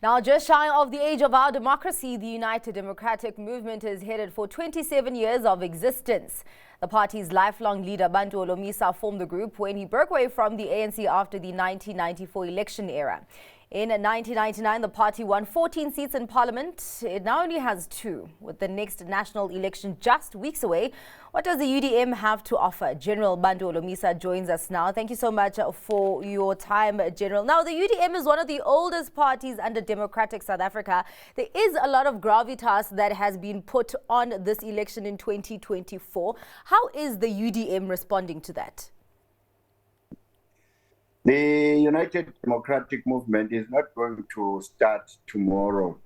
Now, just shy of the age of our democracy, the United Democratic Movement is headed for 27 years of existence. The party's lifelong leader, Bantu Holomisa, formed the group when he broke away from the ANC after the 1994 election era. In 1999, the party won 14 seats in parliament. It now only has 2, with the next national election just weeks away. What does the UDM have to offer? General Bantu Holomisa joins us now. Thank you so much for your time, General. Now, the UDM is one of the oldest parties under democratic South Africa. There is a lot of gravitas that has been put on this election in 2024. How is the UDM responding to that? The United Democratic Movement is not going to start tomorrow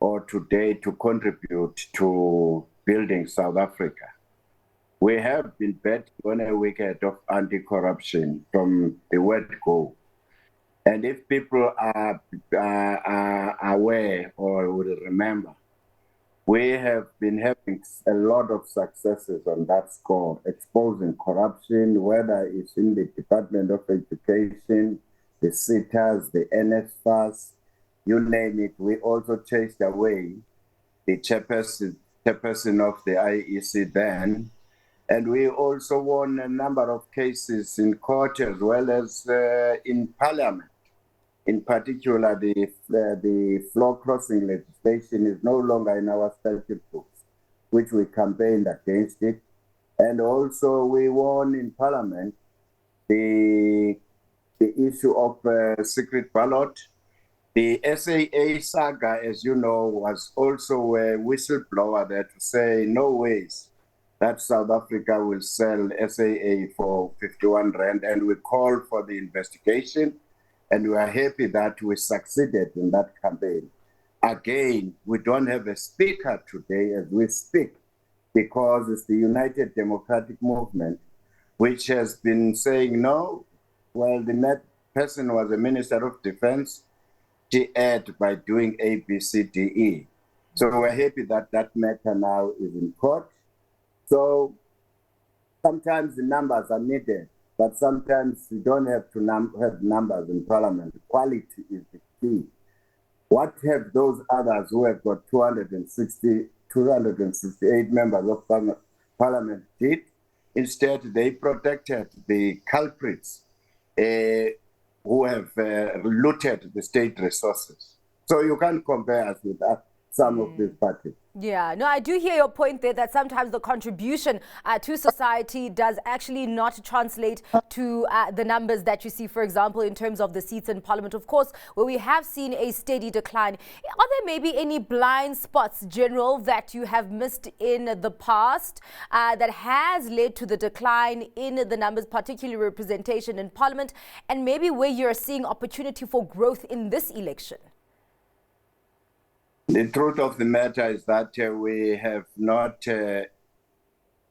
or today to contribute to building South Africa. We have been betting on a wicket of anti-corruption from the word go. And if people are aware or will remember, we have been having a lot of successes on that score, exposing corruption, whether it's in the Department of Education, the SITAs, the NSFAS, you name it. We also chased away the chairperson of the IEC then. And we also won a number of cases in court as well as in parliament. In particular, the floor crossing legislation is no longer in our statute books, which we campaigned against it. And also we won in parliament the issue of secret ballot. The SAA saga, as you know, was also a whistleblower there to say no ways that South Africa will sell SAA for 51 rand, and we called for the investigation. And we are happy that we succeeded in that campaign. Again, we don't have a speaker today as we speak because it's the United Democratic Movement which has been saying no. Well, the person was a Minister of Defense. She erred by doing A, B, C, D, E. So we're happy that that matter now is in court. So sometimes the numbers are needed, but sometimes you don't have to have numbers in parliament. Quality is the key. What have those others who have got 268 members of parliament did? Instead, they protected the culprits who have looted the state resources. So you can't compare us with some of these parties. Yeah, no, I do hear your point there that sometimes the contribution to society does actually not translate to the numbers that you see, for example, in terms of the seats in parliament. Of course, where we have seen a steady decline. Are there maybe any blind spots, General, that you have missed in the past that has led to the decline in the numbers, particularly representation in parliament, and maybe where you're seeing opportunity for growth in this election? The truth of the matter is that we have not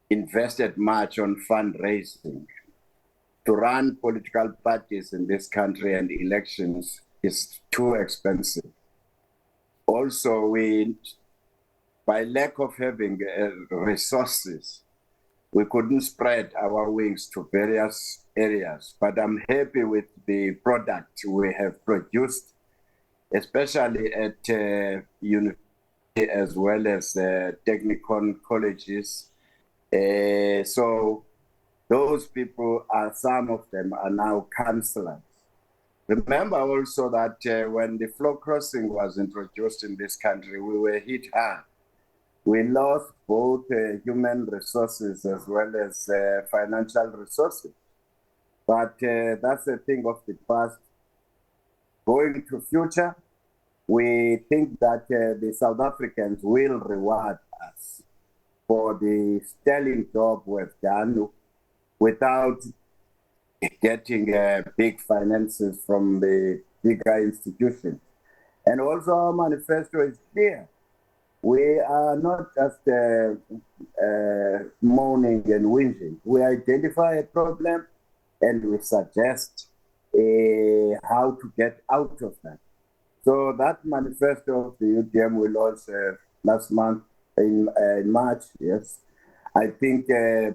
invested much on fundraising. To run political parties in this country and elections is too expensive. Also, by lack of having resources, we couldn't spread our wings to various areas. But I'm happy with the product we have produced, especially at university as well as technical colleges. So those people some of them are now councillors. Remember also that when the floor crossing was introduced in this country, we were hit hard. We lost both human resources as well as financial resources. But that's a thing of the past. Going to future, we think that the South Africans will reward us for the sterling job we've done without getting big finances from the bigger institutions. And also our manifesto is clear. We are not just moaning and whinging. We identify a problem and we suggest how to get out of that. So that manifesto of the UDM we launched last month in March, yes, I think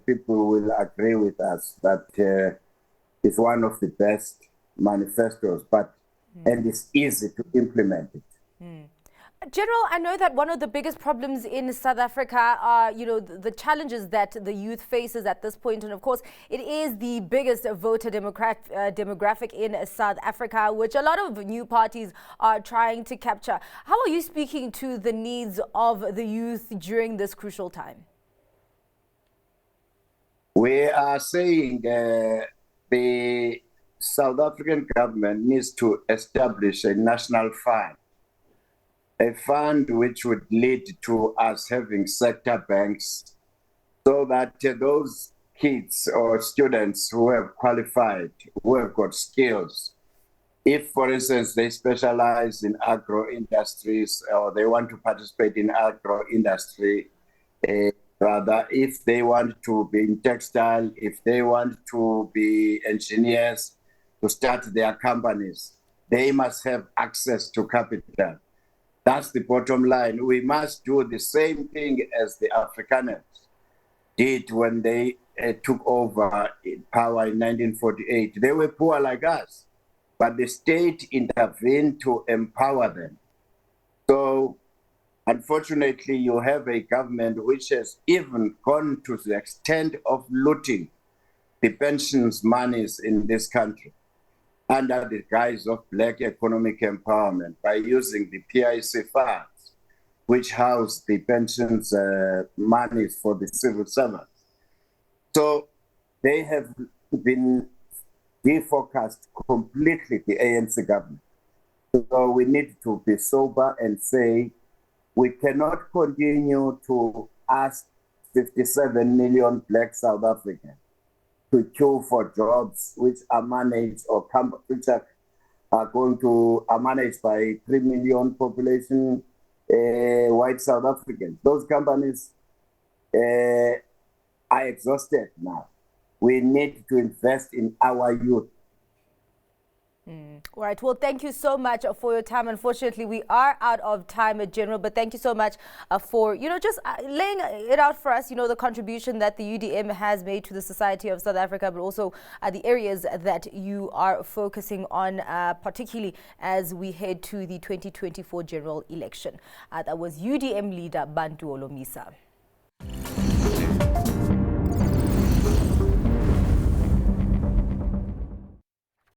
people will agree with us that it's one of the best manifestos. But and it's easy to implement it. General, I know that one of the biggest problems in South Africa are, the challenges that the youth faces at this point. And of course, it is the biggest voter demographic in South Africa, which a lot of new parties are trying to capture. How are you speaking to the needs of the youth during this crucial time? We are saying the South African government needs to establish a national fund, a fund which would lead to us having sector banks, so that those kids or students who have qualified, who have got skills, if, for instance, they specialize in agro industries or they want to participate in agro industry, rather, if they want to be in textile, if they want to be engineers to start their companies, they must have access to capital. That's the bottom line. We must do the same thing as the Afrikaners did when they took over power in 1948. They were poor like us, but the state intervened to empower them. So, unfortunately, you have a government which has even gone to the extent of looting the pensions monies in this country under the guise of black economic empowerment by using the PIC funds, which house the pensions monies for the civil servants. So they have been defocused completely, the ANC government. So we need to be sober and say, we cannot continue to ask 57 million black South Africans to queue for jobs which are managed or which are managed by 3 million population white South Africans. Those companies are exhausted now. We need to invest in our youth. All right. Well, thank you so much for your time. Unfortunately, we are out of time, General, but thank you so much for, just laying it out for us, the contribution that the UDM has made to the society of South Africa, but also the areas that you are focusing on, particularly as we head to the 2024 general election. That was UDM leader Bantu Holomisa.